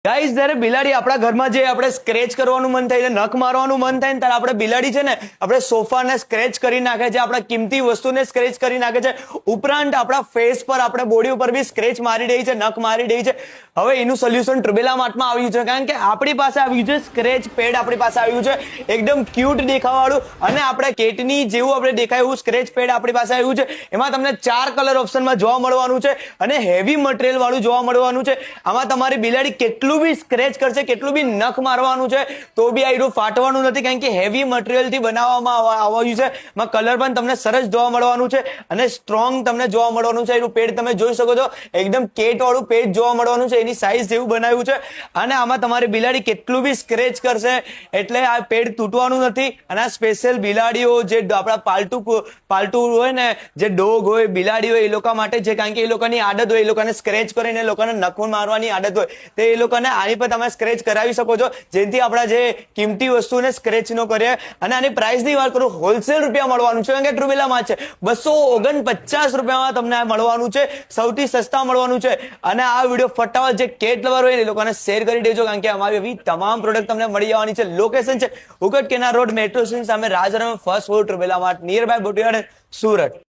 Guys, જ્યારે બિલાડી આપણા ઘરમાં જે આપણે સ્ક્રેચ કરવાનું મન થાય, નખ મારવાનું મન થાય ને ત્યારે આપણે બિલાડી છે ને આપણે સોફાને સ્ક્રેચ કરી નાખે છે, આપણા કિંમતી વસ્તુને સ્ક્રેચ કરી નાખે છે, ઉપરાંત આપણા ફેસ પર, આપણે બોડી ઉપર બી સ્ક્રેચ મારી રહી છે, નખ મારી રહી છે. હવે એનું સોલ્યુશન ટ્રુબેલા માર્ટમાં આવ્યું છે, કારણ કે આપણી પાસે આવ્યું છે સ્ક્રેચ પેડ. આપણી પાસે આવ્યું છે એકદમ ક્યુટ દેખાવાળું અને આપણે કેટની જેવું આપણે દેખાય એવું સ્ક્રેચ પેડ આપણી પાસે આવ્યું છે. એમાં તમને 4 કલર ઓપ્શનમાં જોવા મળવાનું છે અને હેવી મટીરિયલ વાળું જોવા મળવાનું છે. આમાં તમારી બિલાડી કેટલું બી સ્ક્રેચ કરશે, કેટલું બી નખ મારવાનું છે તો બી આ ફાટવાનું નથી, કારણ કે હેવી મટીરિયલ થી બનાવવામાં આવ્યું છે. એમાં કલર પણ તમને સરસ જોવા મળવાનું છે અને સ્ટ્રોંગ તમને જોવા મળવાનું છે. એનું પેડ તમે જોઈ શકો છો, એકદમ કેટ વાળું પેડ જોવા મળવાનું છે, એની સાઈઝ જેવું બનાવ્યું છે. અને આમાં તમારી બિલાડી કેટલું બી સ્ક્રેચ કરશે એટલે આ પેડ તૂટવાનું નથી. અને આ સ્પેશિયલ બિલાડીઓ જે આપણા પાલતુ હોય ને, જે ડોગ હોય, બિલાડી હોય, એ લોકો માટે છે, કારણ કે એ લોકોની આદત હોય, એ લોકોને સ્ક્રેચ કરીને એ લોકોને નખ મારવાની આદત હોય, તો એ લોકોને આની પર તમે સ્ક્રેચ કરાવી શકો છો, જેથી આપણા જે કિંમતી વસ્તુને સ્ક્રેચ ન કરીએ. અને આની પ્રાઇસની વાત કરું, હોલસેલ રૂપિયા મળવાનું છે, કારણ કે ટ્રુબેલામાં છે 249 રૂપિયામાં તમને આ મળવાનું છે, સૌથી સસ્તા મળવાનું છે. અને આ વિડીયો ફટાફટ જે કેટ લવર હોય એ લોકોને શેર કરી દેજો, કારણ કે અમારી એવી તમામ પ્રોડક્ટ તમને મળી જવાની છે. લોકેશન છે ઉકટ કેનાર રોડ, મેટ્રો સ્ટેશન સામે, રાજરામ ફર્સ્ટ ફ્લોર, ટ્રુબેલા માર્ટ, નિયર બાય બોટિયાડ, સુરત.